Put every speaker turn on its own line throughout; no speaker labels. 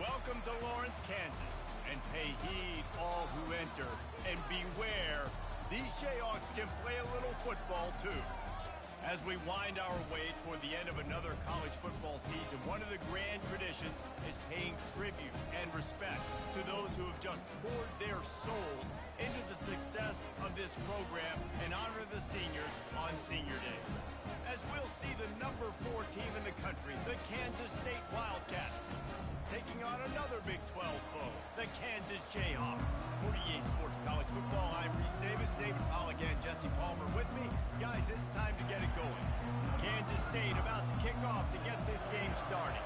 Welcome to Lawrence, Kansas, and pay heed all who enter, and beware, these Jayhawks can play a little football too. As we wind our way toward the end of another college football season, one of the grand traditions is paying tribute and respect to those who have just poured their souls into the success of this program and honor the seniors on Senior Day. As we'll see the number 4 team in the country, the Kansas State Wildcats, taking on another Big 12 foe, the Kansas Jayhawks. For EA Sports College Football, I'm Reese Davis, David Polligan, Jesse Palmer with me. Guys, it's time to get it going. Kansas State about to kick off to get this game started.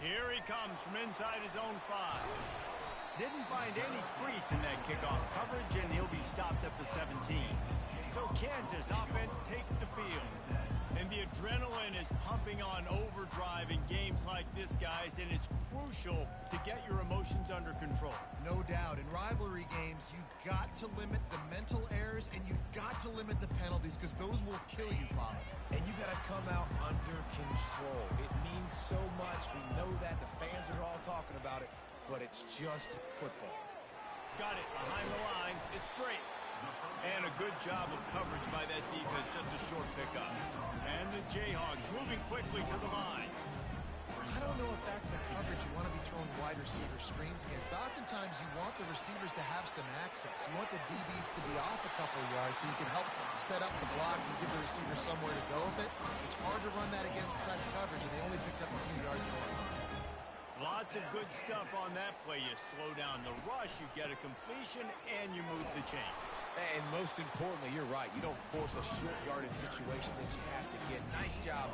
Here he comes from inside his own 5. Didn't find any crease in that kickoff coverage, and he'll be stopped at the 17. So Kansas offense takes the field. And the adrenaline is pumping on overdrive in games like this, guys, and it's crucial to get your emotions under control.
No doubt. In rivalry games, you've got to limit the mental errors, and you've got to limit the penalties, because those will kill you, Bob.
And you got to come out under control. It means so much. We know that. The fans are all talking about it, but it's just football.
Got it behind the line. It's straight. And a good job of coverage by that defense, just a short pickup. And the Jayhawks moving quickly to the line.
I don't know if that's the coverage you want to be throwing wide receiver screens against. Oftentimes, you want the receivers to have some access. You want the DBs to be off a couple of yards so you can help set up the blocks and give the receiver somewhere to go with it. It's hard to run that against press coverage, and they only picked up a few yards there.
Lots of good stuff on that play. You slow down the rush, you get a completion, and you move the chains.
And most importantly, you're right. You don't force a short yardage situation that you have to get. Nice job.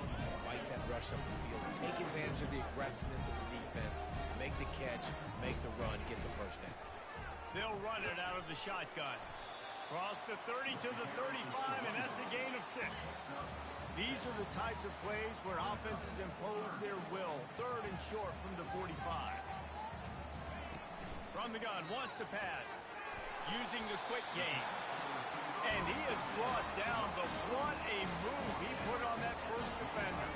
Fight that rush up the field. Take advantage of the aggressiveness of the defense. Make the catch, make the run, get the first down.
They'll run it out of the shotgun. Cross the 30 to the 35, and that's a gain of 6. These are the types of plays where offenses impose their will. 3rd and short from the 45. From the gun, wants to pass. Using the quick game. And he is brought down, but what a move he put on that first defender.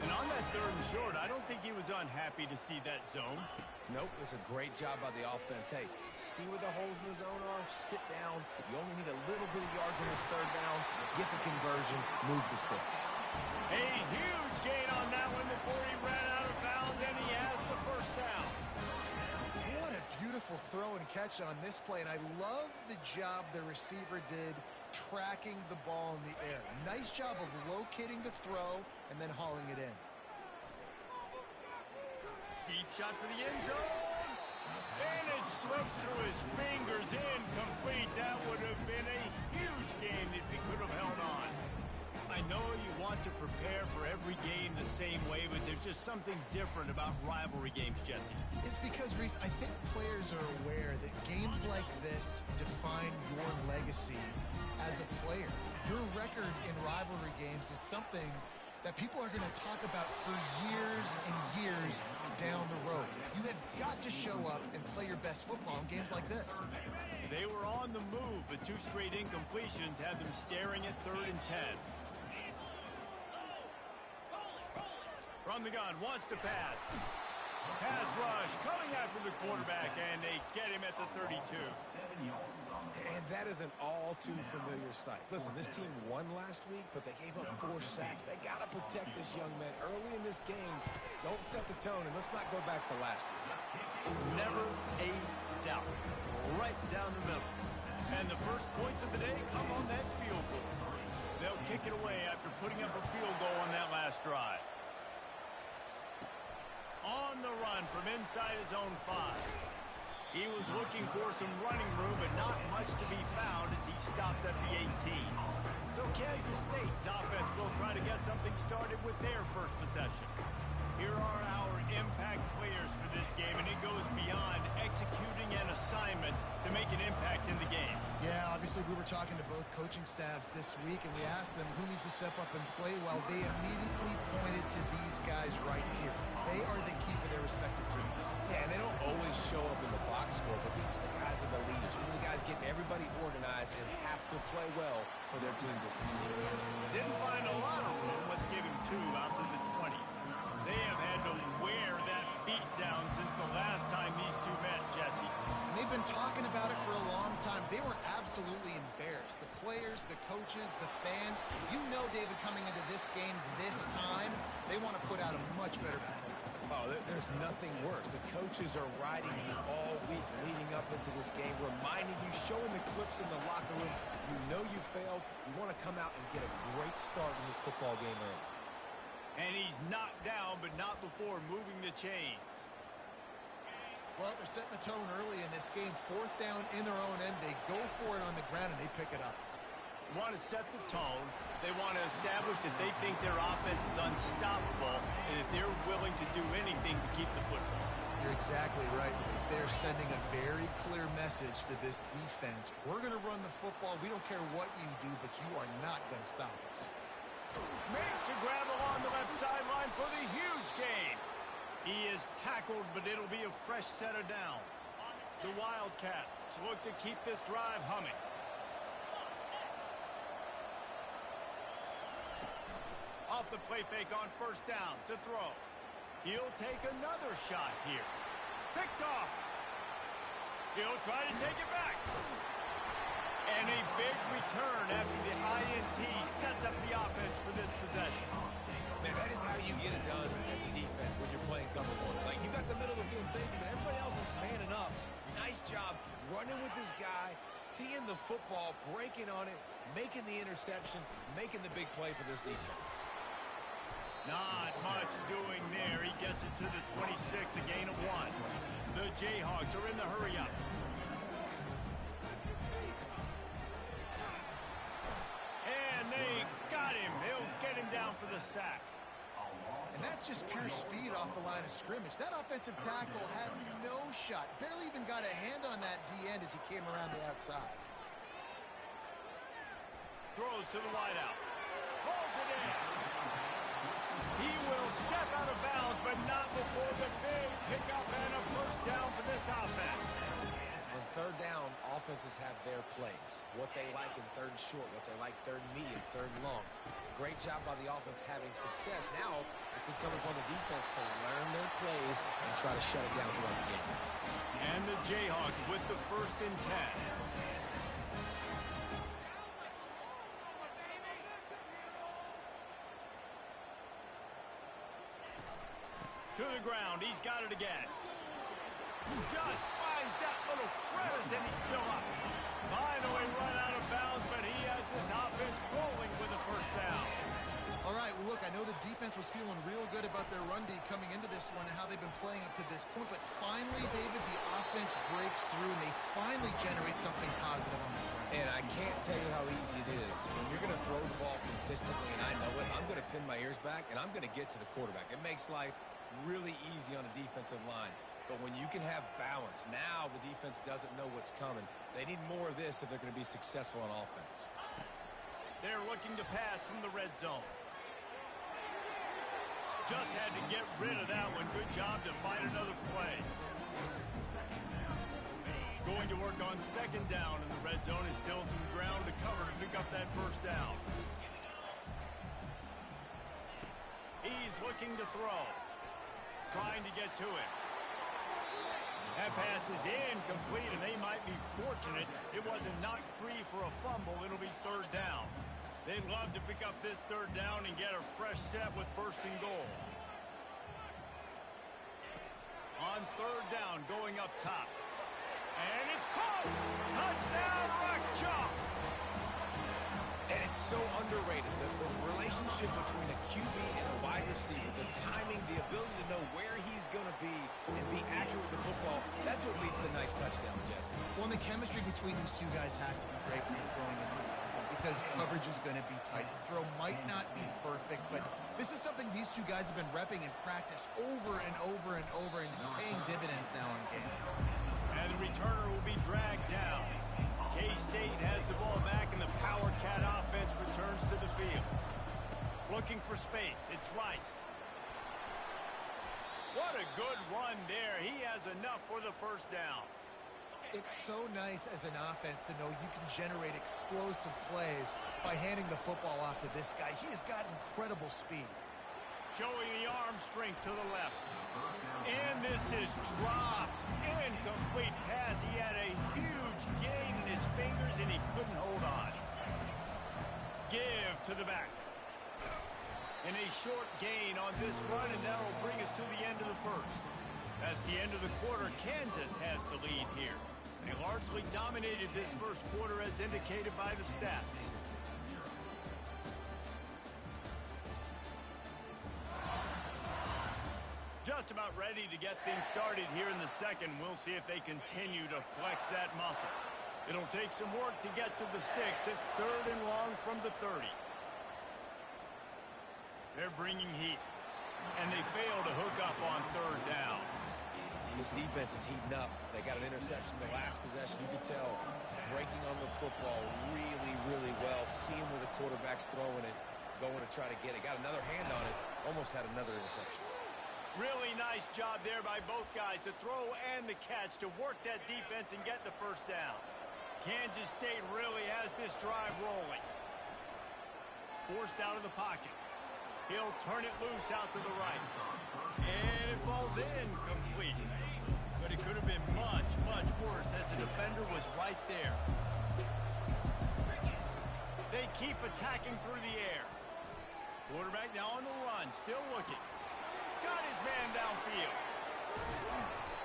And on that 3rd and short, I don't think he was unhappy to see that zone.
Nope, it was a great job by the offense. Hey, see where the holes in the zone are? Sit down. You only need a little bit of yards in this 3rd down. Get the conversion, move the sticks.
A huge gain on that one before he ran out of bounds, and he has the first down.
What a beautiful throw and catch on this play, and I love the job the receiver did tracking the ball in the air. Nice job of locating the throw and then hauling it in.
Deep shot for the end zone, and it slips through his fingers, incomplete. That would have been a huge game if he could have held on. I know you want to prepare for every game the same way, but there's just something different about rivalry games, Jesse.
It's because, Reese, I think players are aware that games like this define your legacy as a player. Your record in rivalry games is something that people are going to talk about for years and years down the road. You have got to show up and play your best football in games like this.
They were on the move, but 2 straight incompletions had them staring at 3rd and 10. From the gun, wants to pass. Pass rush, coming after the quarterback, and they get him at the 32.
And that is an all-too-familiar sight. Listen, this team won last week, but they gave up 4 sacks. They got to protect this young man early in this game. Don't set the tone, and let's not go back to last week.
Never a doubt. Right down the middle. And the first points of the day come on that field goal. They'll kick it away after putting up a field goal on that last drive. On the run from inside his own 5. He was looking for some running room, but not much to be found as he stopped at the 18. So Kansas State's offense will try to get something started with their first possession. Here are our impact players for this game, and it goes beyond executing an assignment to make an impact in the game.
Yeah, obviously we were talking to both coaching staffs this week, and we asked them who needs to step up and play well. They immediately pointed to these guys right here. They are the key for their respective teams.
Yeah, and they don't always show up in the box score, but these are the guys that are the leaders. These are the guys getting everybody organized and have to play well for their team to succeed.
Didn't find a lot of room. Let's give him 2
talking about it for a long time. They were absolutely embarrassed. The players, the coaches, the fans. You know, David, coming into this game this time, they want to put out a much better performance.
Oh, there's nothing worse. The coaches are riding you all week leading up into this game, reminding you, showing the clips in the locker room. You know you failed. You want to come out and get a great start in this football game early.
And he's knocked down, but not before moving the chains.
Well, they're setting the tone early in this game. 4th down in their own end. They go for it on the ground, and they pick it up.
They want to set the tone. They want to establish that they think their offense is unstoppable and that they're willing to do anything to keep the football.
You're exactly right, Luis. They're sending a very clear message to this defense. We're going to run the football. We don't care what you do, but you are not going to stop us.
Makes a grab along the left sideline for the huge gain. He is tackled, but it'll be a fresh set of downs. The Wildcats look to keep this drive humming. Off the play fake on 1st down to throw. He'll take another shot here. Picked off. He'll try to take it back. And a big return after the INT sets up the offense for this possession.
Man, that is how you get it done as a defense when you're playing cover one. Like, you got the middle of the field safety, but everybody else is manning up. Nice job running with this guy, seeing the football, breaking on it, making the interception, making the big play for this defense.
Not much doing there. He gets it to the 26, a gain of 1. The Jayhawks are in the hurry-up. And they got him. He'll get him down for the sack.
And that's just pure speed off the line of scrimmage. That offensive tackle had no shot. Barely even got a hand on that D-end as he came around the outside.
Throws to the wideout. Pulls it in. He will step out of bounds, but not before the big pickup and a 1st down for this offense.
On 3rd down, offenses have their plays. What they like in 3rd and short, what they like 3rd and medium, 3rd and long. Great job by the offense having success. Now it's incumbent upon the defense to learn their plays and try to shut it down throughout the game.
And the Jayhawks with the 1st and 10. To the ground. He's got it again. Just finds that little crevice, and he's still up. Finally run out of bounds, but he has this offense rolling with a 1st down.
All right, well, look, I know the defense was feeling real good about their run D coming into this one and how they've been playing up to this point, but finally, David, the offense breaks through, and they finally generate something positive on the ground.
And I can't tell you how easy it is. When you're going to throw the ball consistently, and I know it, I'm going to pin my ears back, and I'm going to get to the quarterback. It makes life really easy on a defensive line. But when you can have balance, now the defense doesn't know what's coming. They need more of this if they're going to be successful on offense.
They're looking to pass from the red zone. Just had to get rid of that one. Good job to find another play. Going to work on 2nd down in the red zone. Is still some ground to cover to pick up that 1st down. He's looking to throw. Trying to get to it. That pass is incomplete, and they might be fortunate it wasn't knocked free for a fumble. It'll be 3rd down. They'd love to pick up this 3rd down and get a fresh set with 1st and goal. On 3rd down, going up top. And it's caught! Touchdown, Rock Chalk!
And it's so underrated. The relationship between a QB and a wide receiver, the timing, the ability to know where he's going to be and be accurate with the football, that's what leads to nice touchdowns, Jesse.
Well, and the chemistry between these two guys has to be great when you're throwing in the red zone because coverage is going to be tight. The throw might not be perfect, but this is something these two guys have been repping in practice over and over and over, and it's paying dividends now in game.
And the returner will be dragged down. K-State has the ball back, and the Power Cat offense returns to the field. Looking for space. It's Rice. What a good run there. He has enough for the 1st down.
It's so nice as an offense to know you can generate explosive plays by handing the football off to this guy. He has got incredible speed.
showing the arm strength to the left. And this is dropped. Incomplete pass. He had a huge gain in his fingers, and he couldn't hold on. Give to the back. And a short gain on this run, and that will bring us to the end of the first. That's the end of the quarter. Kansas has the lead here. They largely dominated this first quarter as indicated by the stats. Just about ready to get things started here in the second. We'll see if they continue to flex that muscle. It'll take some work to get to the sticks. It's 3rd and long from the 30. They're bringing heat, and they fail to hook up on 3rd down.
This defense is heating up. They got an interception the last possession. You could tell breaking on the football really, really well. Seeing where the quarterback's throwing it, going to try to get it. Got another hand on it. Almost had another interception.
Really nice job there by both guys to throw and the catch to work that defense and get the first down. Kansas State really has this drive rolling. Forced out of the pocket. He'll turn it loose out to the right. And it falls in complete. But it could have been much, much worse as the defender was right there. They keep attacking through the air. Quarterback now on the run, still looking. Got his man downfield.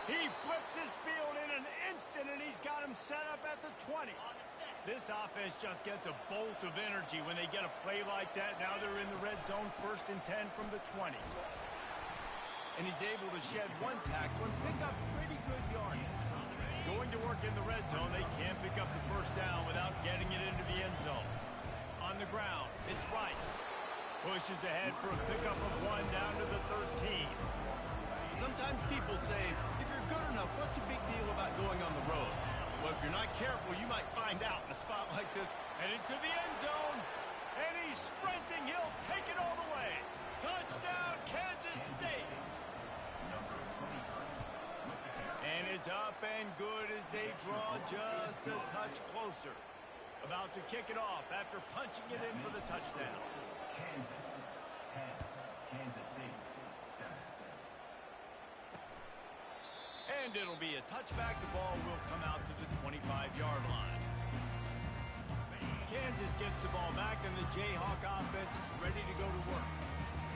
He flips his field in an instant, and he's got him set up at the 20. This offense just gets a bolt of energy when they get a play like that. Now they're in the red zone, 1st and 10 from the 20. And he's able to shed one tackle and pick up pretty good yardage. Going to work in the red zone, they can't pick up the first down without getting it into the end zone. On the ground, it's Rice. Pushes ahead for a pickup of 1 down to the 13. Sometimes people say, if you're good enough, what's the big deal about going on the road? Well, if you're not careful, you might find out in a spot like this. Heading to the end zone, and he's sprinting. He'll take it all the way. Touchdown, Kansas State. And it's up and good as they draw just a touch closer. About to kick it off after punching it in for the touchdown.
Kansas 10, Kansas State 7.
And it'll be a touchback. The ball will come out to the 25-yard line. Kansas gets the ball back, and the Jayhawk offense is ready to go to work.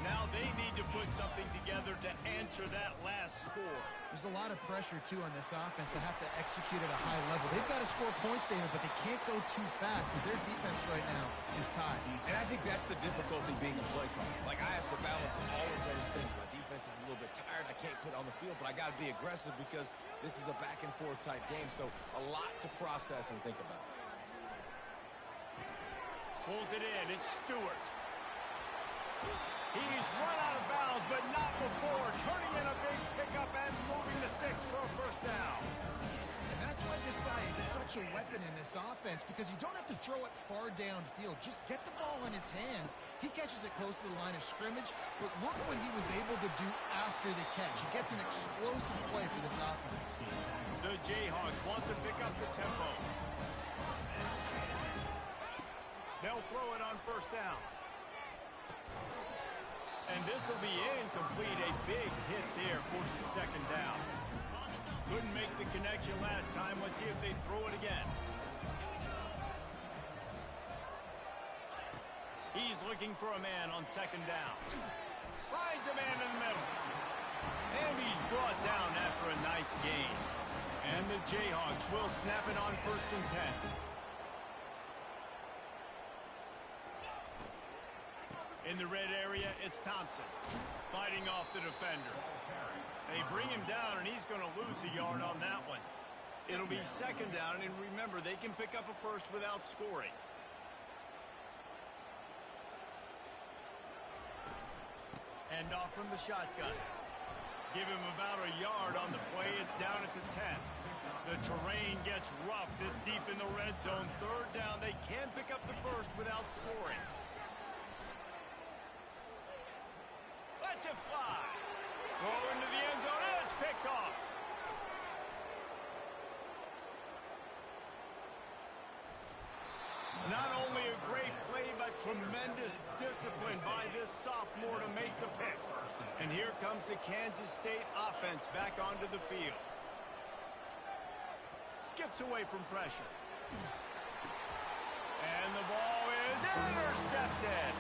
Now they need to put something together to answer that last score.
There's a lot of pressure, too, on this offense to have to execute at a high level. They've got to score points, David, but they can't go too fast because their defense right now is tied.
And I think that's the difficulty being a play caller. Like, I have to balance all of those things. My defense is a little bit tired. I can't put on the field, but I got to be aggressive because this is a back-and-forth type game, so a lot to process and think about.
Pulls it in. It's Stewart. He's run out of bounds, but not before. Turning in a big pickup and moving the sticks for a first down.
And that's why this guy is such a weapon in this offense, because you don't have to throw it far downfield. Just get the ball in his hands. He catches it close to the line of scrimmage, but look what he was able to do after the catch. He gets an explosive play for this offense.
The Jayhawks want to pick up the tempo. They'll throw it on first down. And this will be incomplete. A big hit there forces 2nd down. Couldn't make the connection last time. Let's see if they throw it again. He's looking for a man on 2nd down. Finds a man in the middle. And he's brought down after a nice gain. And the Jayhawks will snap it on 1st and 10. In the red area, it's Thompson fighting off the defender. They bring him down, and he's going to lose a yard on that one. It'll be 2nd down, and remember, they can pick up a first without scoring. End off from the shotgun. Give him about a yard on the play. It's down at the 10. The terrain gets rough this deep in the red zone. 3rd down. They can pick up the first without scoring. Let's it fly. Throw into the end zone, and it's picked off. Not only a great play, but tremendous discipline by this sophomore to make the pick. And here comes the Kansas State offense back onto the field. Skips away from pressure. And the ball is intercepted.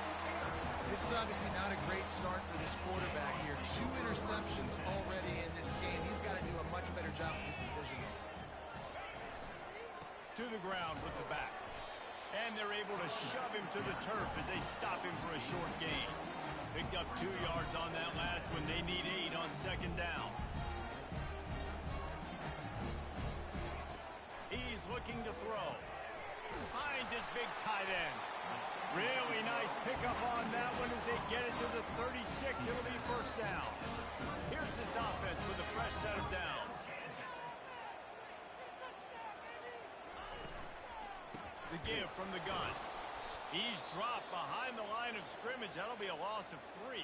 This is obviously not a great start for this quarterback here. 2 interceptions already in this game. He's got to do a much better job with his decision.
To the ground with the back. And they're able to shove him to the turf as they stop him for a short gain. Picked up 2 yards on that last one. They need 8 on second down. He's looking to throw. Finds his big tight end. Really nice pickup on that one as they get it to the 36. It'll be first down. Here's this offense with a fresh set of downs. The give from the gun. He's dropped behind the line of scrimmage. That'll be a loss of 3.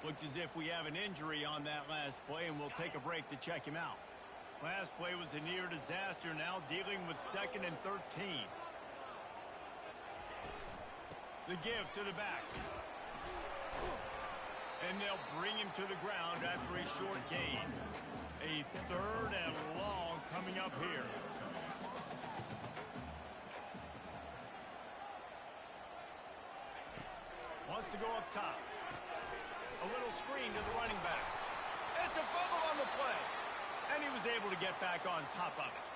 Looks as if we have an injury on that last play, and we'll take a break to check him out. Last play was a near disaster. Now dealing with 2nd and 13. The give to the back. And they'll bring him to the ground after a short gain. A 3rd and long coming up here. Wants to go up top. A little screen to the running back. It's a fumble on the play. And he was able to get back on top of it.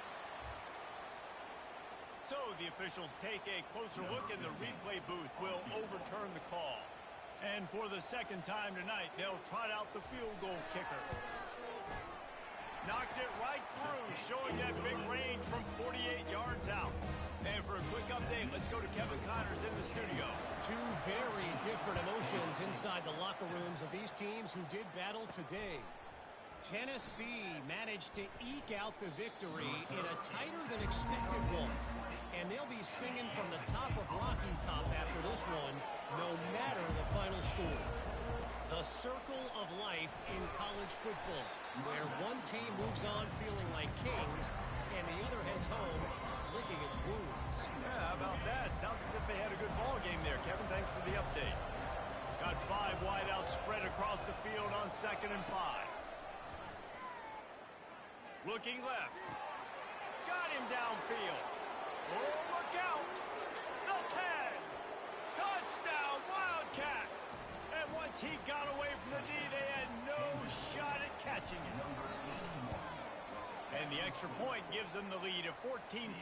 So the officials take a closer look, and the replay booth will overturn the call. And for the 2nd time tonight, they'll trot out the field goal kicker. Knocked it right through, showing that big range from 48 yards out. And for a quick update, let's go to Kevin Connors in the studio.
2 very different emotions inside the locker rooms of these teams who did battle today. Tennessee managed to eke out the victory in a tighter than expected one. And they'll be singing from the top of Rocky Top after this one, no matter the final score. The circle of life in college football, where one team moves on feeling like kings, and the other heads home licking its wounds.
Yeah, how about that? Sounds as if they had a good ball game there. Kevin, thanks for the update. Got 5 wideouts spread across the field on 2nd and 5. Looking left. Got him downfield. Oh, look out. The 10. Touchdown, Wildcats. And once he got away from the knee, they had no shot at catching it. And the extra point gives them the lead of 14-13.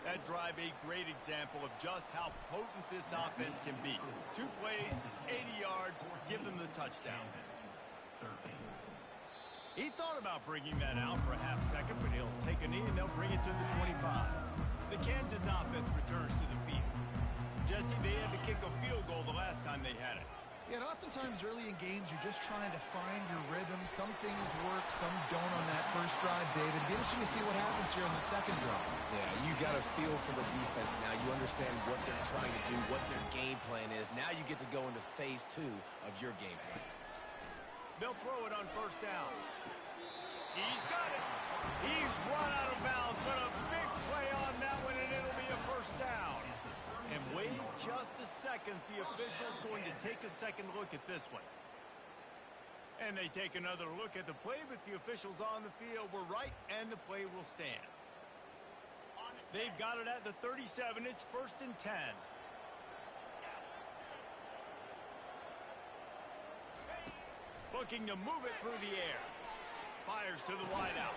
That drive, a great example of just how potent this offense can be. 2 plays, 80 yards, give them the touchdown. He thought about bringing that out for a half second, but he'll take a knee and they'll bring it to the 25. The Kansas offense returns to the field. Jesse, they had to kick a field goal the last time they had it.
Yeah, and oftentimes early in games, you're just trying to find your rhythm. Some things work, some don't on that first drive, David. It'd be interesting to see what happens here on the 2nd drive.
Yeah, you got a feel for the defense now. You understand what they're trying to do, what their game plan is. Now you get to go into phase 2 of your game plan.
They'll throw it on first down. He's got it. He's run out of bounds, but a big play on that one, and it'll be a first down. And wait just a second. The official's going to take a second look at this one. And they take another look at the play, but the officials on the field were right, and the play will stand. They've got it at the 37. It's 1st and 10. Looking to move it through the air. Fires to the wideout.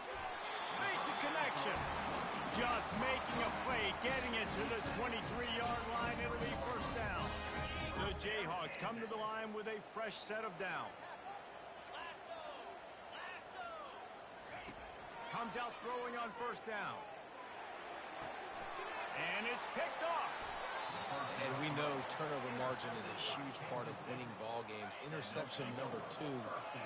Makes a connection. Just making a play, getting it to the 23-yard line. It'll be first down. The Jayhawks come to the line with a fresh set of downs. Comes out throwing on first down. And it's picked off.
And we know turnover margin is a huge part of winning ball games. Interception number 2.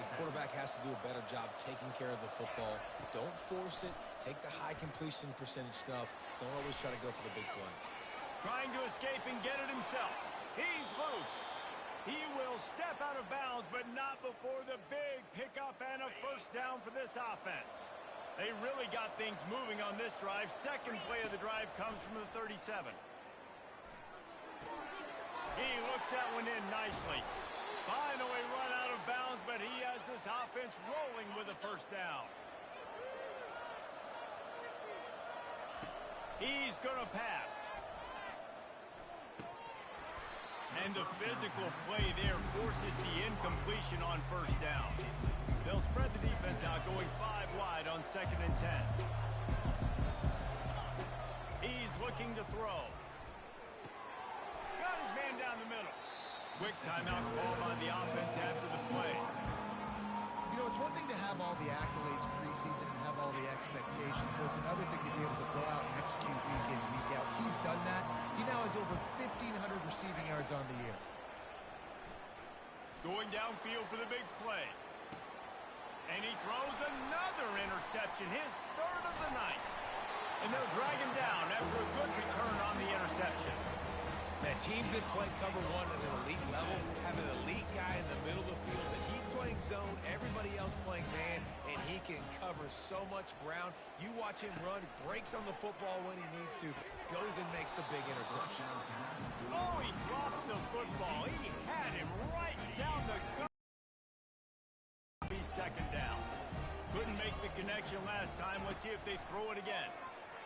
His quarterback has to do a better job taking care of the football. Don't force it. Take the high completion percentage stuff. Don't always try to go for the big play.
Trying to escape and get it himself. He's loose. He will step out of bounds, but not before the big pickup and a first down for this offense. They really got things moving on this drive. Second play of the drive comes from the 37. Kicks that one in nicely. Finally run out of bounds, but he has this offense rolling with a first down. He's going to pass. And the physical play there forces the incompletion on first down. They'll spread the defense out, going 5 wide on 2nd and 10. He's looking to throw. Got his man down the middle. Quick timeout call by the offense after the play.
You know, it's one thing to have all the accolades preseason and have all the expectations, but it's another thing to be able to go out and execute week in, week out. He's done that. He now has over 1,500 receiving yards on the year.
Going downfield for the big play. And he throws another interception, his 3rd of the night. And they'll drag him down after a good return on the interception.
Man, teams that play cover 1 at an elite level have an elite guy in the middle of the field that he's playing zone, everybody else playing man, and he can cover so much ground. You watch him run, breaks on the football when he needs to, goes and makes the big interception.
Oh, he drops the football. He had him right down the gut. He's 2nd down. Couldn't make the connection last time. Let's see if they throw it again.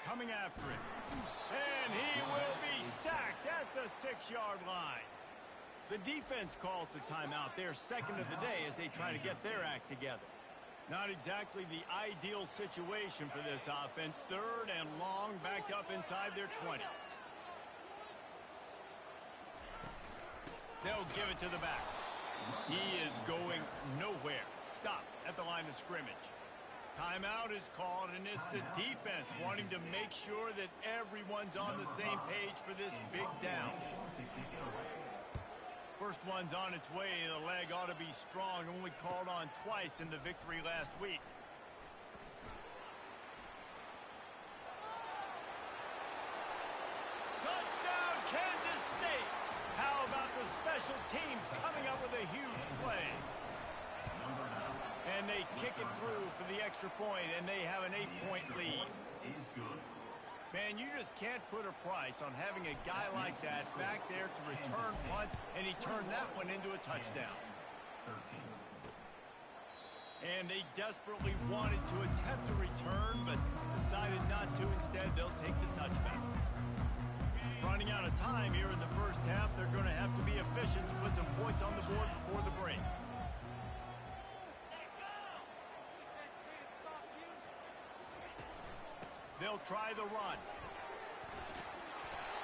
Coming after it. And he will be sacked at the 6-yard line. The defense calls the timeout. They're 2nd of the day as they try to get their act together. Not exactly the ideal situation for this offense. 3rd and long, backed up inside their 20. They'll give it to the back. He is going nowhere. Stop at the line of scrimmage. Timeout is called, and it's the defense wanting to make sure that everyone's on the same page for this big down. First one's on its way. The leg ought to be strong, only called on twice in the victory last week. Touchdown, Kansas State! How about the special teams coming up with a huge play? And they kick it through for the extra point, and they have an 8-point lead. Man, you just can't put a price on having a guy like that back there to return punts, and he turned that one into a touchdown. And they desperately wanted to attempt a return, but decided not to. Instead, they'll take the touchback. Running out of time here in the first half, they're going to have to be efficient to put some points on the board before the break. They'll try the run.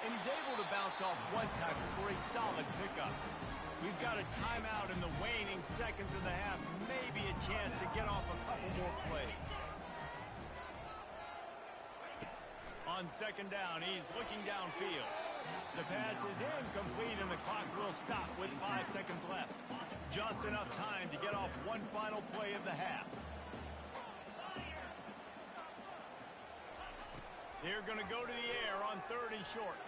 And he's able to bounce off one tackle for a solid pickup. We've got a timeout in the waning seconds of the half. Maybe a chance to get off a couple more plays. On 2nd down, he's looking downfield. The pass is incomplete, and the clock will stop with 5 seconds left. Just enough time to get off one final play of the half. They're going to go to the air on 3rd and short.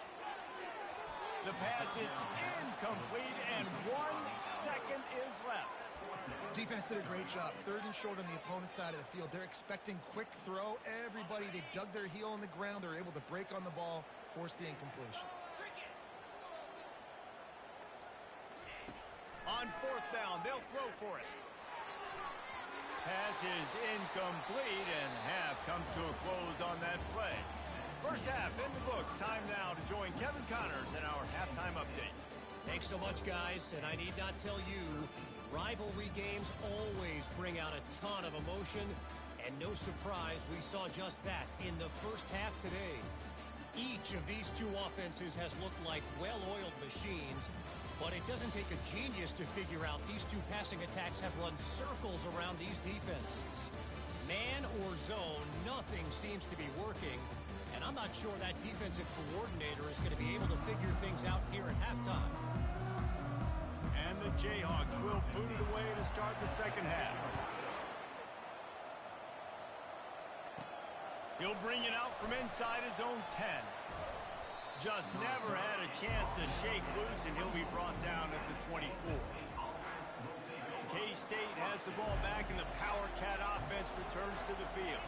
The pass is incomplete, and 1 second is left.
Defense did a great job. 3rd and short on the opponent's side of the field. They're expecting quick throw. Everybody, they dug their heel on the ground. They're able to break on the ball, force the incompletion.
On 4th down, they'll throw for it. Pass is incomplete, and half comes to a close on that play. First half in the books. Time now to join Kevin Connors in our halftime update.
Thanks so much, guys. And I need not tell you, rivalry games always bring out a ton of emotion. And no surprise, we saw just that in the first half today. Each of these two offenses has looked like well-oiled machines. But it doesn't take a genius to figure out these two passing attacks have run circles around these defenses. Man or zone, nothing seems to be working. And I'm not sure that defensive coordinator is going to be able to figure things out here at halftime.
And the Jayhawks will boot it away to start the second half. He'll bring it out from inside his own 10. Just never had a chance to shake loose, and he'll be brought down at the 24. K-State has the ball back, and the Power Cat offense returns to the field.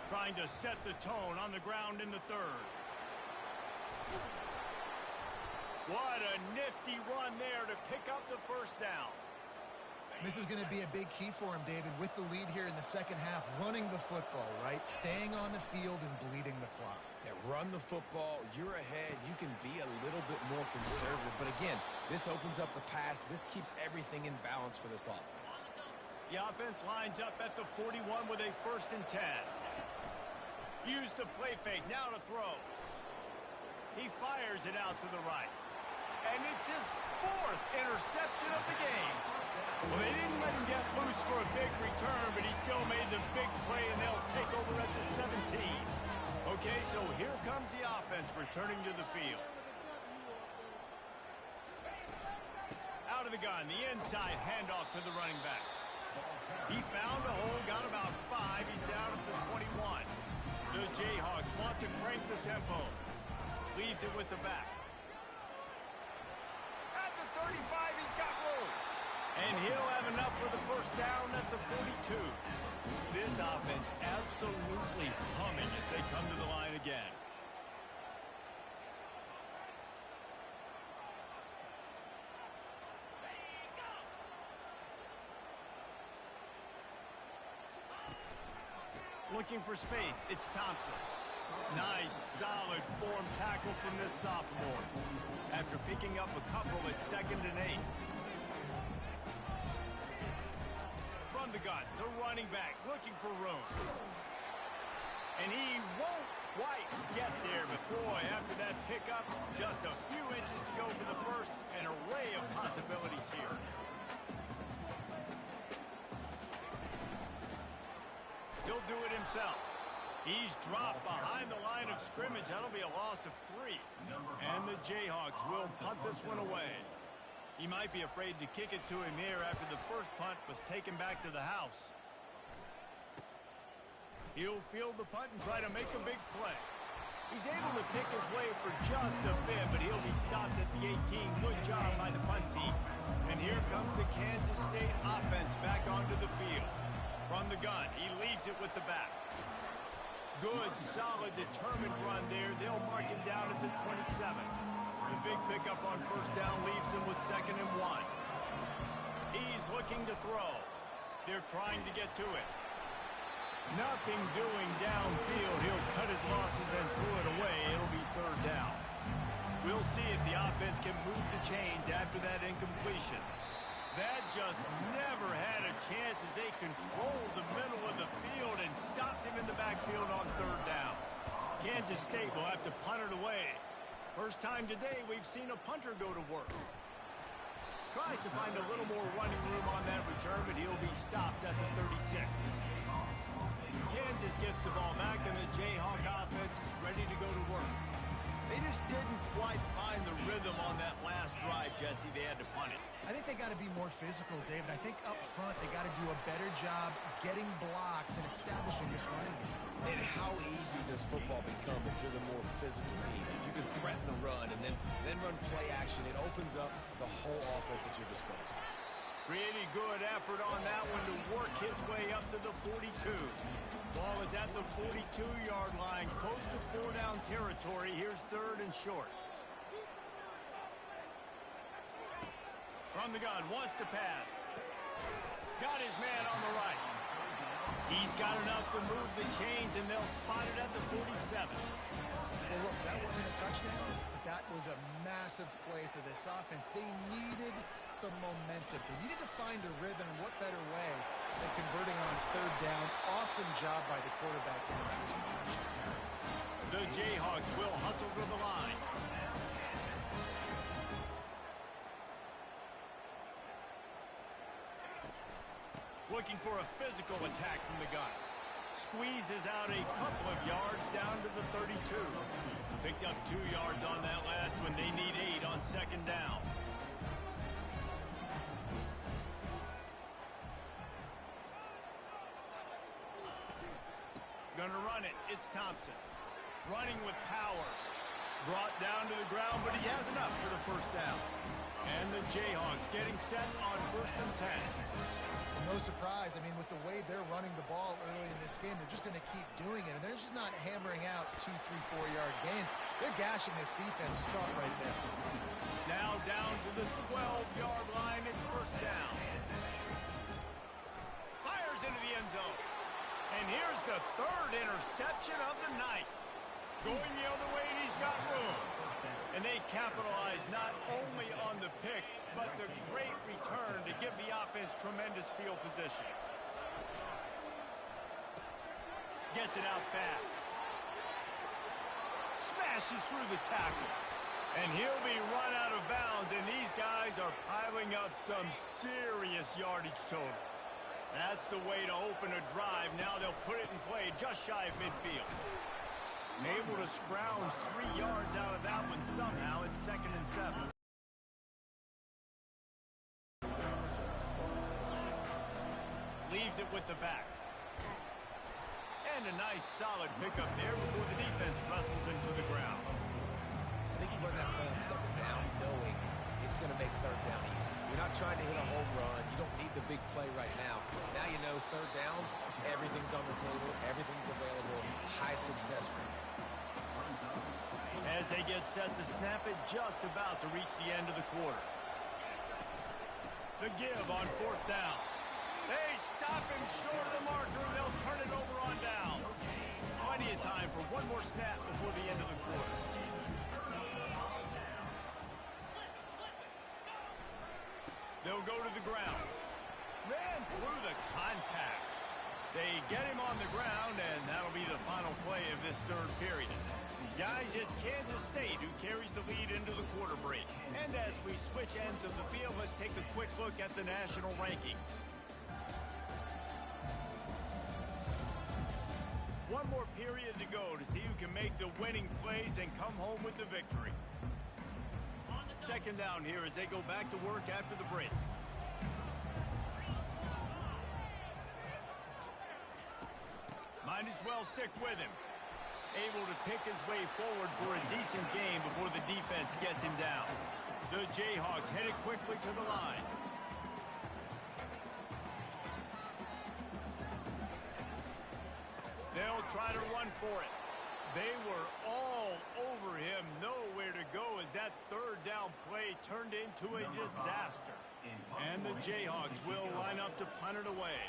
Trying to set the tone on the ground in the 3rd. What a nifty there to pick up the first down.
This is going to be a big key for him, David, with the lead here in the second half, running the football, right? Staying on the field and bleeding the clock.
Yeah, run the football. You're ahead. You can be a little bit more conservative. But again, this opens up the pass. This keeps everything in balance for this offense.
The offense lines up at the 41 with a 1st and 10. Use the play fake. Now to throw. He fires it out to the right. And it's his 4th interception of the game. Well, they didn't let him get loose for a big return, but he still made the big play, and they'll take over at the 17. Okay, so here comes the offense returning to the field. Out of the gun, the inside handoff to the running back. He found a hole, got about 5. He's down at the 21. The Jayhawks want to crank the tempo. Leaves it with the back. At the 35, he's got room. And he'll have enough for the first down at the 42. This offense absolutely humming as they come to the line again. Looking for space, it's Thompson. Nice, solid form tackle from this sophomore. After picking up a couple at 2nd and 8. From the gun, the running back looking for room. And he won't quite get there, but boy, after that pickup, just a few inches to go for the first. An array of possibilities here. He'll do it himself. He's dropped behind the line of scrimmage. That'll be a loss of 3. And the Jayhawks will punt this one away. He might be afraid to kick it to him here after the first punt was taken back to the house. He'll field the punt and try to make a big play. He's able to pick his way for just a bit, but he'll be stopped at the 18. Good job by the punt team. And here comes the Kansas State offense back onto the field. From the gun, he leaves it with the back. Good, solid, determined run there. They'll mark him down at the 27. The big pickup on first down leaves him with 2nd and 1. He's looking to throw. They're trying to get to it. Nothing doing downfield. He'll cut his losses and throw it away. It'll be 3rd down. We'll see if the offense can move the chains after that incompletion. That just never had a chance as they controlled the middle of the field and stopped him in the backfield on 3rd down. Kansas State will have to punt it away. First time today we've seen a punter go to work. Tries to find a little more running room on that return, but he'll be stopped at the 36. Kansas gets the ball back, and the Jayhawk offense is ready to go to work. They just didn't quite find the rhythm on that last drive, Jesse. They had to punt it.
I think they got to be more physical, David. I think up front they got to do a better job getting blocks and establishing this running game.
And how easy does football become if you're the more physical team? If you can threaten the run and then run play action, it opens up the whole offense at your disposal.
Pretty good effort on that one to work his way up to the 42. Ball is at the 42-yard line, close to 4-down territory. Here's 3rd and short. From the gun, wants to pass. Got his man on the right. He's got enough to move the chains, and they'll spot it at the 47.
Well, look, that wasn't a touchdown, but that was a massive play for this offense. They needed some momentum. They needed to find a rhythm. What better way than converting on 3rd down? Awesome job by the quarterback.
The Jayhawks will hustle to the line. Looking for a physical attack from the gun. Squeezes out a couple of yards down to the 32. Picked up 2 yards on that last one. They need 8 on 2nd down. Gonna run it. It's Thompson. Running with power. Brought down to the ground, but he has enough for the first down. And the Jayhawks getting set on 1st and 10.
No surprise. I mean, with the way they're running the ball early in this game, they're just going to keep doing it. And they're just not hammering out 2, 3, 4-yard gains. They're gashing this defense. You saw it right there.
Now down to the 12 the third interception of the night. Going the other way, and he's got room. And they capitalize not only on the pick, but the great return to give the offense tremendous field position. Gets it out fast. Smashes through the tackle. And he'll be run out of bounds, and these guys are piling up some serious yardage totals. That's the way to open a drive. Now they'll put it in play just shy of midfield. And able to scrounge 3 yards out of that one somehow. It's 2nd and 7. Leaves it with the back. And a nice solid pickup there before the defense wrestles him to the ground.
I think you run that play on 2nd down knowing it's going to make 3rd down easy. You're not trying to hit a home run. You don't need the big play right now. Now you know 3rd down, everything's on the table, everything's available, high success rate.
As they get set to snap it, just about to reach the end of the quarter. The give on 4th down. They stop him short of the marker, and they'll turn it over on down. Plenty of time for one more snap before the end of the quarter. They'll go to the ground. Ran through the contact. They get him on the ground, and that'll be the final play of this 3rd period. Guys, it's Kansas State who carries the lead into the quarter break. And as we switch ends of the field, let's take a quick look at the national rankings. One more period to go to see who can make the winning plays and come home with the victory. 2nd down here as they go back to work after the break. Might as well stick with him. Able to pick his way forward for a decent game before the defense gets him down. The Jayhawks headed quickly to the line. They'll try to run for it. They were all over him, nowhere to go as that 3rd down play turned into a disaster. And the Jayhawks will line up to punt it away.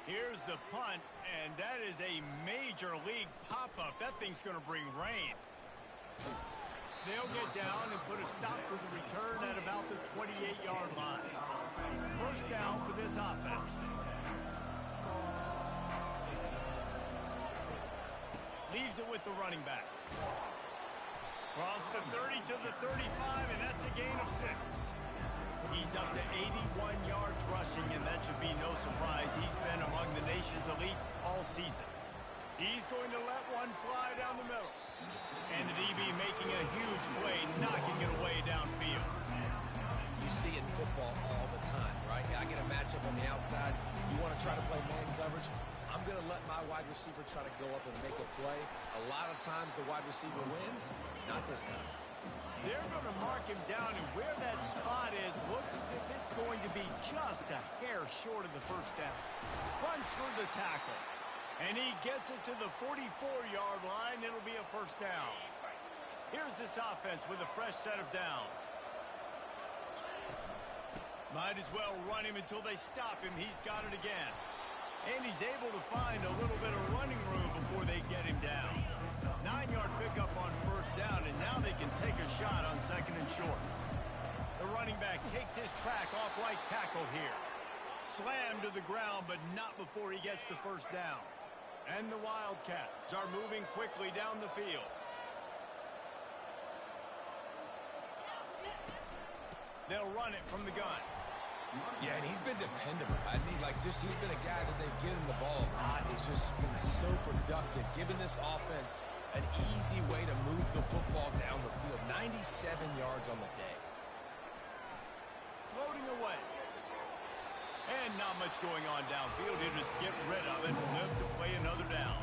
Here's the punt, and that is a major league pop-up. That thing's going to bring rain. They'll get down and put a stop to the return at about the 28-yard line. 1st down for this offense. Leaves it with the running back. Cross the 30 to the 35, and that's a gain of 6. He's up to 81 yards rushing, and that should be no surprise. He's been among the nation's elite all season. He's going to let one fly down the middle. And the DB making a huge play, knocking it away downfield.
You see it in football all the time, right? I get a matchup on the outside. You want to try to play man coverage? I'm going to let my wide receiver try to go up and make a play. A lot of times the wide receiver wins. Not this time.
They're going to mark him down, and where that spot is looks as if it's going to be just a hair short of the 1st down. Runs through the tackle, and he gets it to the 44-yard line. It'll be a 1st down. Here's this offense with a fresh set of downs. Might as well run him until they stop him. He's got it again. And he's able to find a little bit of running room before they get him down. 9-yard pickup on 1st down, and now they can take a shot on 2nd and short. The running back takes his track off right tackle here. Slammed to the ground, but not before he gets the 1st down. And the Wildcats are moving quickly down the field. They'll run it from the gun.
Yeah, and he's been dependable. I mean, he's been a guy that they've given the ball a lot. He's just been so productive, giving this offense an easy way to move the football down the field. 97 yards on the day.
Floating away. And not much going on downfield. He'll just get rid of it and live to play another down.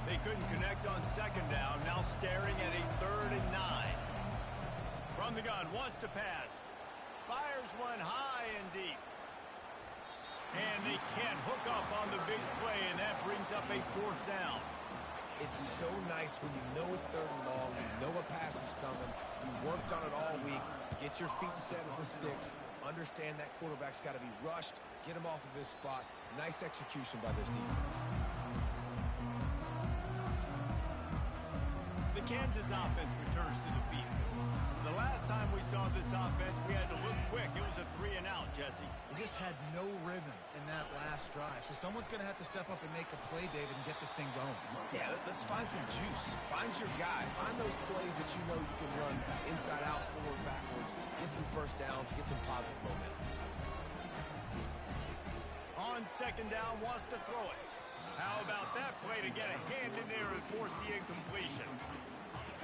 They couldn't connect on 2nd down. Now staring at a 3rd and 9. From the gun, wants to pass. Fires one high and deep. And they can't hook up on the big play, and that brings up a 4th down.
It's so nice when you know it's 3rd and long, you know a pass is coming, you worked on it all week, get your feet set at the sticks, understand that quarterback's got to be rushed, Get him off of his spot. Nice execution by this defense.
The Kansas offense returns to the field. The last time we saw this offense, we had to look quick. It was a 3-and-out, Jesse.
They just had no rhythm in that last drive. So someone's going to have to step up and make a play, David, and get this thing going.
Yeah, let's find some juice. Find your guy. Find those plays that you know you can run inside out, forward, backwards. Get some first downs. Get some positive momentum.
On second down, wants to throw it. How about that play to get a hand in there and force the incompletion?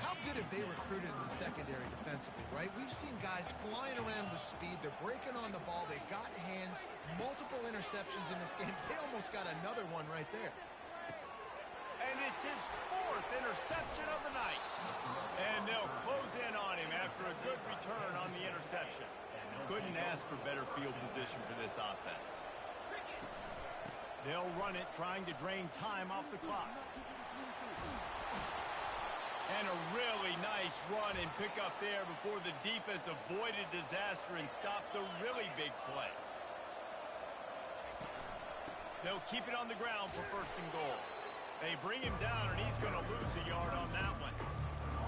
How good have they recruited in the secondary defensively, right? We've seen guys flying around with speed. They're breaking on the ball. They've got hands. Multiple interceptions in this game. They almost got another one right there.
And it's his 4th interception of the night. And they'll close in on him after a good return on the interception. Couldn't ask for better field position for this offense. They'll run it, trying to drain time off the clock. And a really nice run and pick up there before the defense avoided disaster and stopped the really big play. They'll keep it on the ground for 1st and goal. They bring him down, and he's going to lose a yard on that one.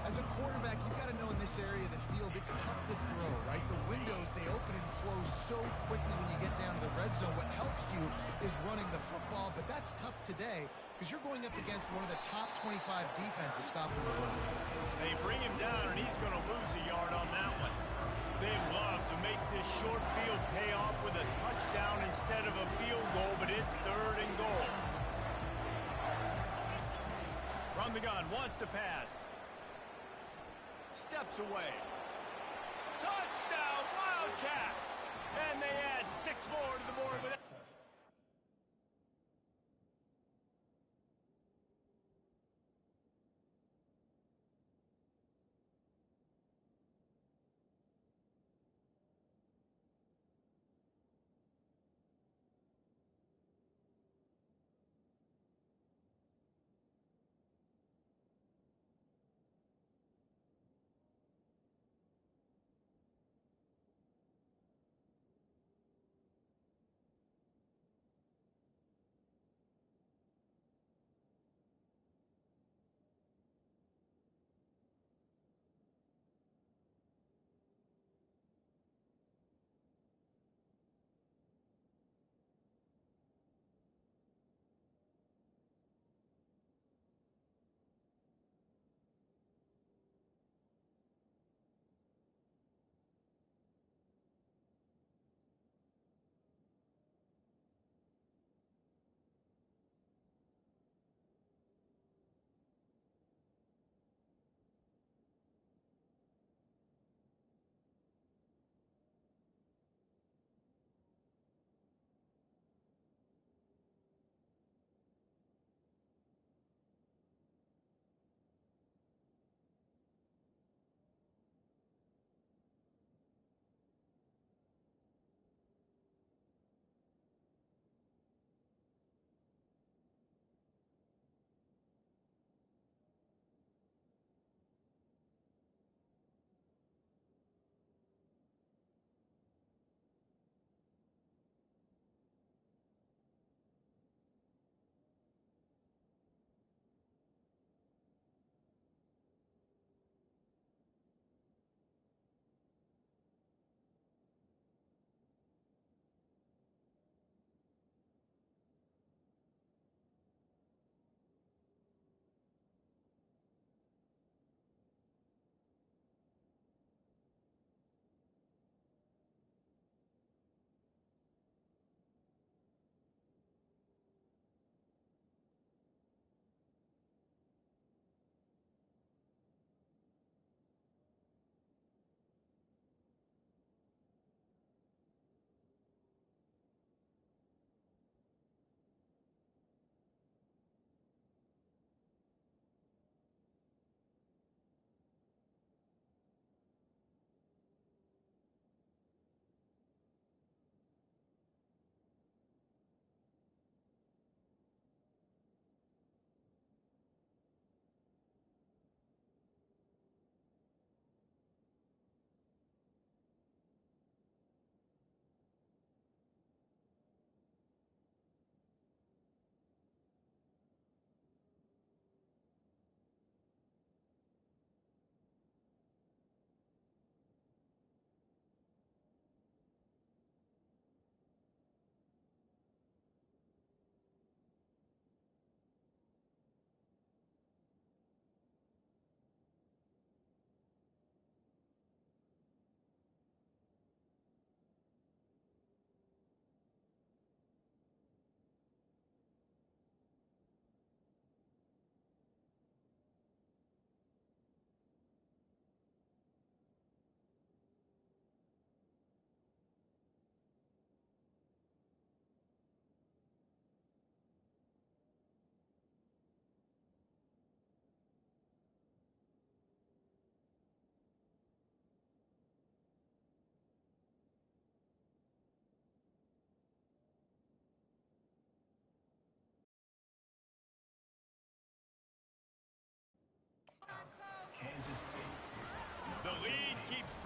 As a quarterback, you've got to know in this area of the field, it's tough to throw, right? The windows, they open and close so quickly when you get down to the red zone. What helps you is running the football, but that's tough today because you're going up against one of the top 25 defenses stopping the run.
They bring him down, and he's going to lose a yard on that one. They'd love to make this short field pay off with a touchdown instead of a field goal, but it's 3rd and goal. From the gun, wants to pass. Steps away. Touchdown, Wildcats! And they add 6 more to the board with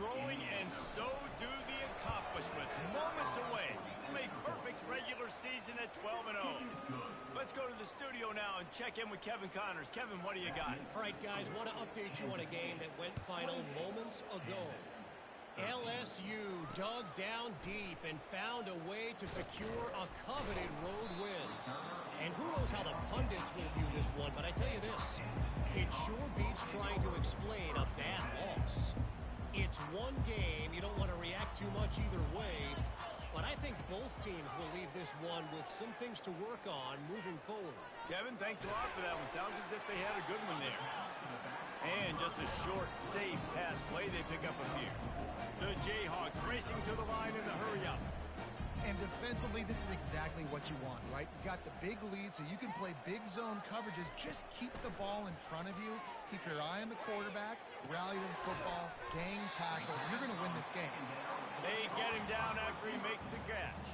throwing, and so do the accomplishments. Moments away from a perfect regular season at 12-0. Let's go to the studio now and check in with Kevin Connors. Kevin, what do you got?
All right, guys, want to update you on a game that went final moments ago. LSU dug down deep and found a way to secure a coveted road win. And who knows how the pundits will view this one, but I tell you this, it sure beats trying to explain a bad loss. It's one game, you don't want to react too much either way, but I think both teams will leave this one with some things to work on moving forward.
Kevin, thanks a lot for that one. Sounds as if they had a good one there. And just a short, safe pass play, they pick up a few. The Jayhawks racing to the line in the hurry-up.
And defensively, this is exactly what you want, right? You got the big lead, so you can play big zone coverages. Just keep the ball in front of you. Keep your eye on the quarterback. Rally to the football. Gang tackle. You're going to win this game.
They get him down after he makes the catch.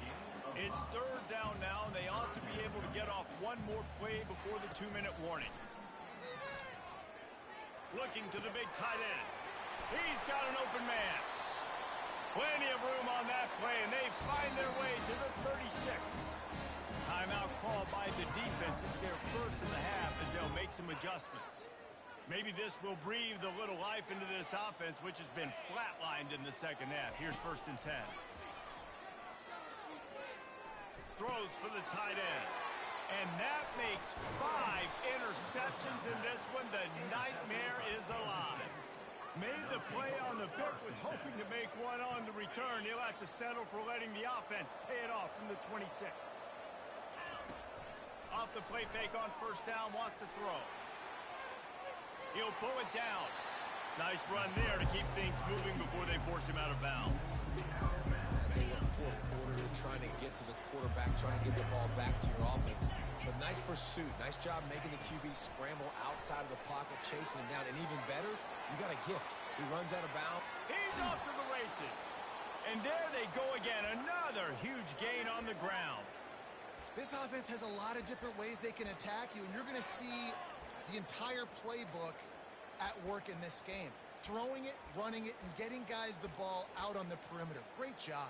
It's third down now, and they ought to be able to get off one more play before the 2-minute warning. Looking to the big tight end. He's got an open man. Plenty of room on that play, and they find their way to the 36. Timeout called by the defense. It's their first in the half as they'll make some adjustments. Maybe this will breathe a little life into this offense, which has been flatlined in the second half. Here's 1st and 10. Throws for the tight end. And that makes 5 interceptions in this one. The nightmare is alive. Made the play on the pick, was hoping to make one on the return. He'll have to settle for letting the offense pay it off from the 26. Off the play fake on 1st down, wants to throw. He'll pull it down. Nice run there to keep things moving before they force him out of bounds.
I'll tell you what, 4th quarter, you're trying to get to the quarterback, trying to get the ball back to your offense. But nice pursuit. Nice job making the QB scramble outside of the pocket, chasing him down. And even better, you got a gift. He runs out of bounds.
He's off to the races. And there they go again. Another huge gain on the ground.
This offense has a lot of different ways they can attack you, and you're going to see the entire playbook at work in this game. Throwing it, running it, and getting guys the ball out on the perimeter. Great job.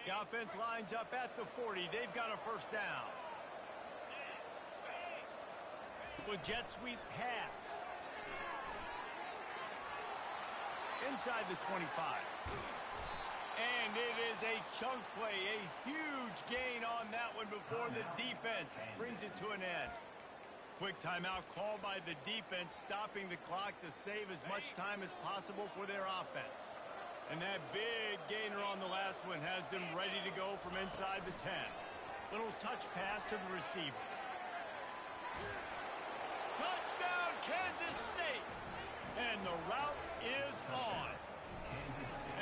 The offense lines up at the 40. They've got a 1st down. With jet sweep pass. Inside the 25. And it is a chunk play. A huge gain on that one before the defense brings it to an end. Quick timeout called by the defense, stopping the clock to save as much time as possible for their offense. And that big gainer on the last one has them ready to go from inside the 10. Little touch pass to the receiver. Touchdown, Kansas State! And the route is on.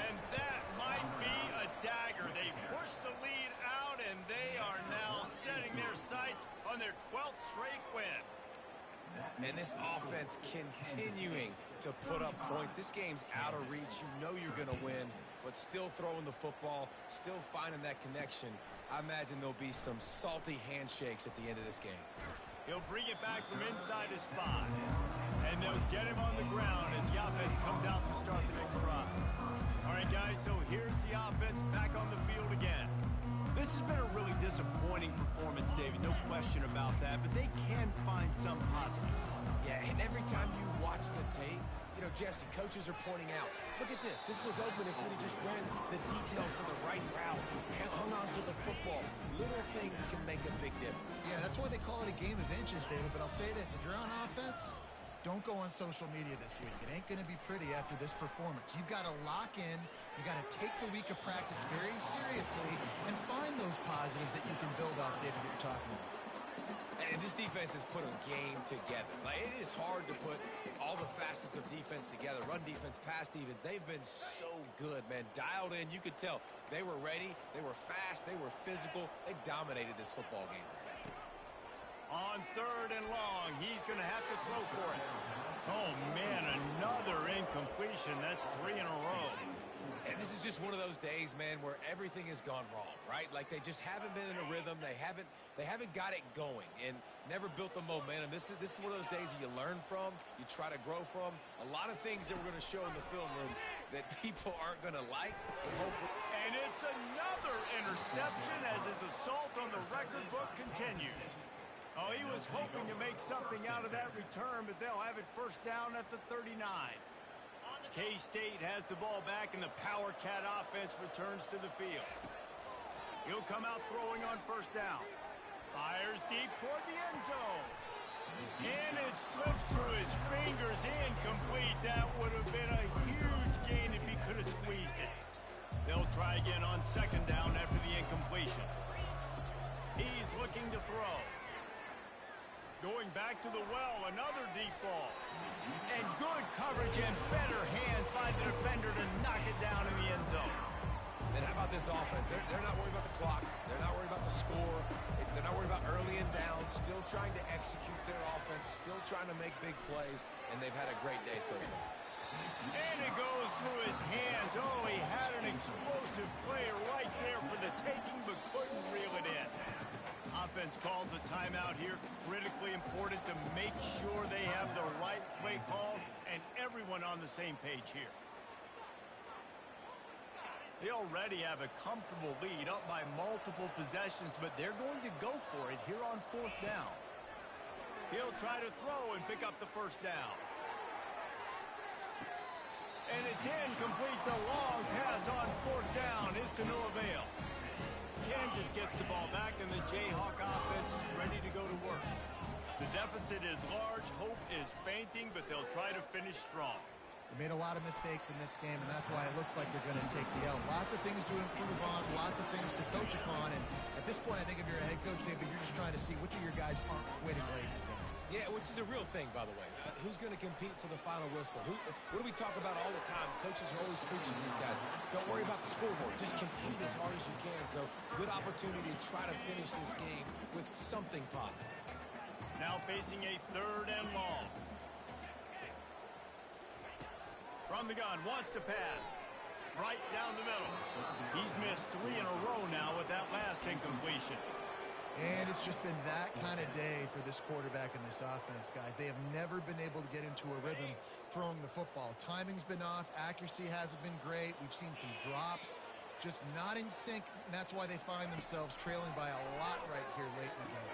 And that might be a dagger. They push the lead out, and they are now setting their sights on their 12th straight win.
And this offense continuing to put up points. This game's out of reach. You know you're going to win, but still throwing the football, still finding that connection. I imagine there'll be some salty handshakes at the end of this game.
He'll bring it back from inside his 5. And they'll get him on the ground as the offense comes out to start the next drive. All right, guys, so here's the offense back on the field again. This has been a really disappointing performance, David, no question about that, but they can find some positives.
Yeah, and every time you watch the tape, you know, Jesse, coaches are pointing out, look at this. This was open if we'd have just ran the details to the right route, hung on to the football. Little things can make a big difference.
Yeah, that's why they call it a game of inches, David. But I'll say this, if you're on offense, don't go on social media this week. It ain't going to be pretty after this performance. You've got to lock in. You got to take the week of practice very seriously and find those positives that you can build off, David, that you're talking about.
And this defense has put a game together. Like, it is hard to put all the facets of defense together. Run defense, pass defense. They've been so good, man. Dialed in. You could tell they were ready. They were fast. They were physical. They dominated this football game.
On 3rd and long, he's going to have to throw for it. Oh, man, another incompletion. That's 3 in a row.
And this is just one of those days, man, where everything has gone wrong, right? Like they just haven't been in a rhythm. They haven't got it going and never built the momentum. This is one of those days that you learn from, you try to grow from. A lot of things that we're going to show in the film room that people aren't going to like, but hopefully.
And it's another interception as his assault on the record book continues. Oh, he was hoping to make something out of that return, but they'll have it first down at the 39. K-State has the ball back, and the Power Cat offense returns to the field. He'll come out throwing on first down. Fires deep toward the end zone. And it slips through his fingers, incomplete. That would have been a huge gain if he could have squeezed it. They'll try again on second down after the incompletion. He's looking to throw. Going back to the well, another deep ball. And good coverage and better hands by the defender to knock it down in the end zone.
And how about this offense? They're not worried about the clock. They're not worried about the score. They're not worried about early and down. Still trying to execute their offense. Still trying to make big plays. And they've had a great day so far.
And it goes through his hands. Oh, he had an explosive player right there for the taking, but couldn't reel it in. Offense calls a timeout here. Critically important to make sure they have the right play call and everyone on the same page here. They already have a comfortable lead up by multiple possessions, but they're going to go for it here on fourth down. He'll try to throw and pick up the first down. And it's incomplete. The long pass on fourth down is to no avail. Kansas gets the ball back, and the Jayhawk offense is ready to go to work. The deficit is large. Hope is fainting, but they'll try to finish strong.
They made a lot of mistakes in this game, and that's why it looks like they're going to take the L. Lots of things to improve on, lots of things to coach upon, and at this point, I think if you're a head coach, David, you're just trying to see which of your guys aren't quitting late.
Yeah, which is a real thing, by the way. Who's going to compete to the final whistle? What do we talk about all the time? Coaches are always preaching to these guys. Don't worry about the scoreboard. Just compete as hard as you can. So, good opportunity to try to finish this game with something positive.
Now facing a third and long. From the gun, wants to pass. Right down the middle. He's missed 3 in a row now with that last incompletion.
And it's just been that kind of day for this quarterback and this offense, guys. They have never been able to get into a rhythm throwing the football. Timing's been off. Accuracy hasn't been great. We've seen some drops. Just not in sync, and that's why they find themselves trailing by a lot right here late in the game.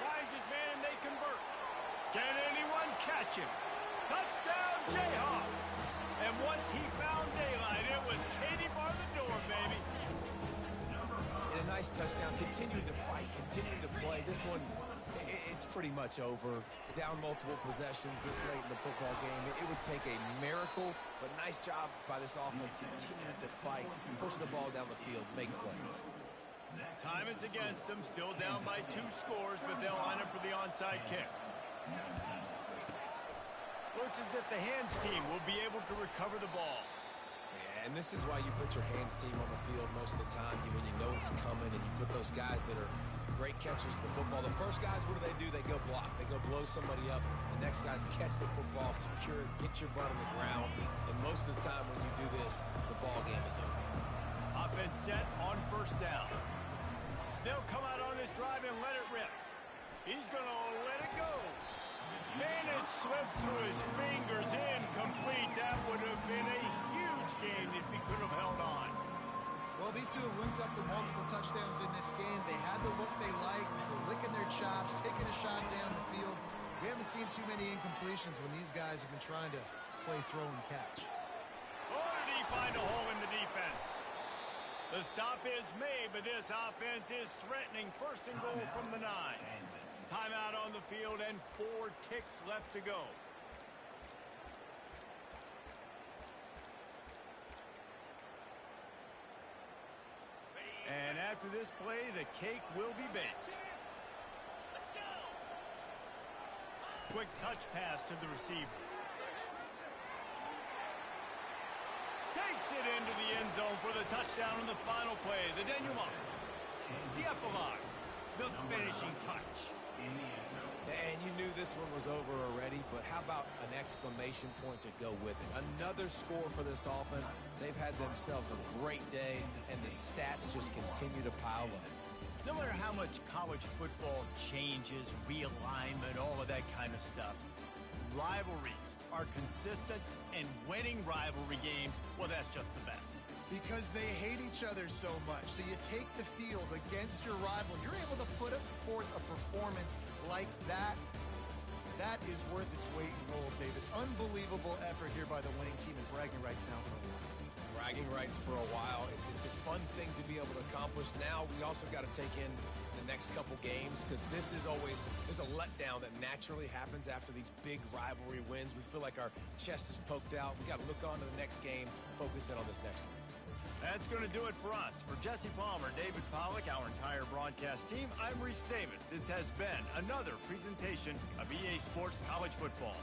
Finds his man, and they convert. Can anyone catch him? Touchdown, Jayhawks! And once he found daylight, it was Katie bar the door, baby.
And a nice touchdown, continuing to fight, continuing to play. This one, it's pretty much over. Down multiple possessions this late in the football game. It would take a miracle, but nice job by this offense continuing to fight, push the ball down the field, make plays.
Time is against them, still down by 2 scores, but they'll line up for the onside kick. Looks as if the hands team will be able to recover the ball.
And this is why you put your hands team on the field most of the time when you know it's coming, and you put those guys that are great catchers of the football. The first guys, what do? They go block. They go blow somebody up. The next guys catch the football, secure it, get your butt on the ground. And most of the time when you do this, the ball game is over.
Offense set on first down. They'll come out on this drive and let it rip. He's going to let it go. And it slips through his fingers, incomplete. That would have been a huge game if he could have held on.
Well, these two have linked up for multiple touchdowns in this game. They had the look they liked. They were licking their chops, taking a shot down the field. We haven't seen too many incompletions when these guys have been trying to play throw and catch.
Or did he find a hole in the defense? The stop is made, but this offense is threatening. First and goal from the 9. Timeout on the field and 4 ticks left to go. And after this play, the cake will be baked. Quick touch pass to the receiver. Takes it into the end zone for the touchdown on the final play. The denouement. The epilogue. The finishing touch.
in the end zone.
And you knew this one was over already, but how about an exclamation point to go with it? Another score for this offense. They've had themselves a great day, and the stats just continue to pile up.
No matter how much college football changes, realignment, all of that kind of stuff, rivalries are consistent, and winning rivalry games, well, that's just the best.
Because they hate each other so much. So you take the field against your rival. You're able to put forth a performance like that. That is worth its weight in gold, David. Unbelievable effort here by the winning team, and bragging rights now for a while.
Bragging rights for a while. It's a fun thing to be able to accomplish. Now we also got to take in the next couple games, because this is always, there's a letdown that naturally happens after these big rivalry wins. We feel like our chest is poked out. We got to look on to the next game, focus in on this next one.
That's going to do it for us. For Jesse Palmer, David Pollack, our entire broadcast team, I'm Reese Davis. This has been another presentation of EA Sports College Football.